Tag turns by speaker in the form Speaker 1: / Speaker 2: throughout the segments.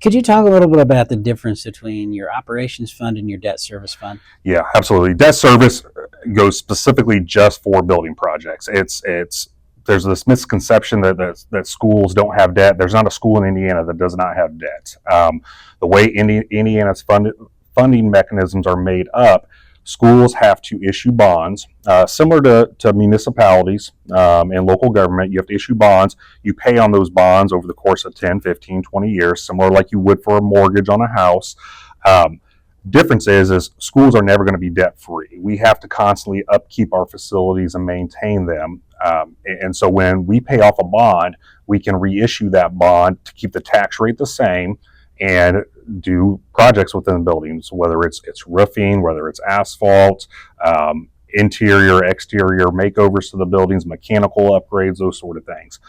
Speaker 1: Could you talk a little bit about the difference between your operations fund and your debt service fund?
Speaker 2: Yeah, absolutely. Debt service goes specifically just for building projects. It's there's this misconception that schools don't have debt. There's not a school in Indiana that does not have debt. The way Indiana's funding mechanisms are made up, schools have to issue bonds, similar to municipalities and local government. You have to issue bonds. You pay on those bonds over the course of 10, 15, 20 years, similar like you would for a mortgage on a house. Um, Difference is schools are never going to be debt free. We have to constantly upkeep our facilities and maintain them. And so when we pay off a bond, we can reissue that bond to keep the tax rate the same and do projects within the buildings, whether it's roofing, whether it's asphalt, interior, exterior makeovers to the buildings, mechanical upgrades, those sort of things.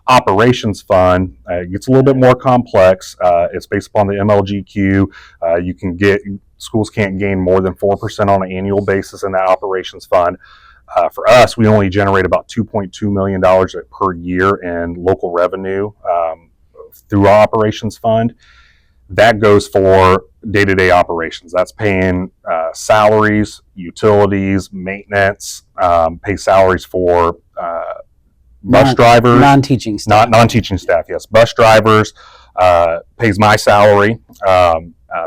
Speaker 2: Operations fund gets a little bit more complex. It's based upon the MLGQ. You can get schools can't gain more than 4% on an annual basis in that operations fund. For us, we only generate about $2.2 million per year in local revenue through our operations fund. That goes for day-to-day operations. That's paying salaries, utilities, maintenance, pay salaries for bus drivers,
Speaker 1: non-teaching staff.
Speaker 2: Non-teaching staff, yes. Bus drivers, pays my salary,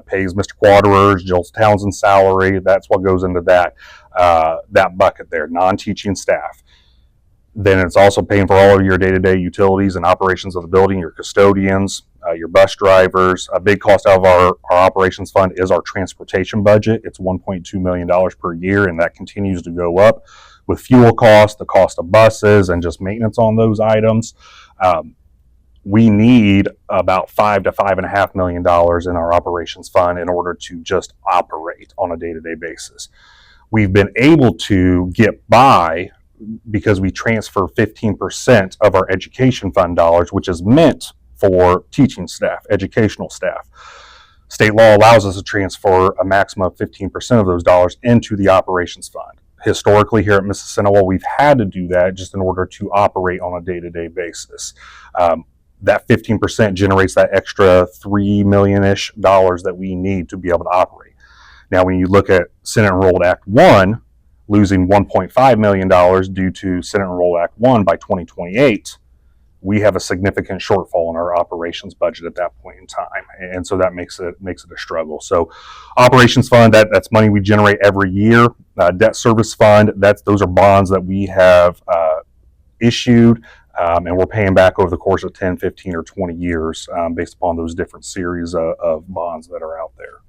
Speaker 2: pays Mr. Quaterer's, Jill Townsend's salary. That's what goes into that bucket there, non-teaching staff. Then it's also paying for all of your day-to-day utilities and operations of the building, your custodians, your bus drivers. A big cost out of our operations fund is our transportation budget. It's $1.2 million per year, and that continues to go up with fuel costs, the cost of buses, and just maintenance on those items. We need about $5 to $5.5 million in our operations fund in order to just operate on a day-to-day basis. We've been able to get by because we transfer 15% of our education fund dollars, which is meant for teaching staff, educational staff. State law allows us to transfer a maximum of 15% of those dollars into the operations fund. Historically, here at Mississinewa, we've had to do that just in order to operate on a day-to-day basis. That 15% generates that extra $3 million-ish that we need to be able to operate. Now, when you look at Senate Enrolled Act 1, losing $1.5 million due to Senate Enrolled Act 1 by 2028, we have a significant shortfall in our operations budget at that point in time. And so that makes it a struggle. So operations fund, that's money we generate every year. Debt service fund, those are bonds that we have issued, and we're paying back over the course of 10, 15, or 20 years based upon those different series of bonds that are out there.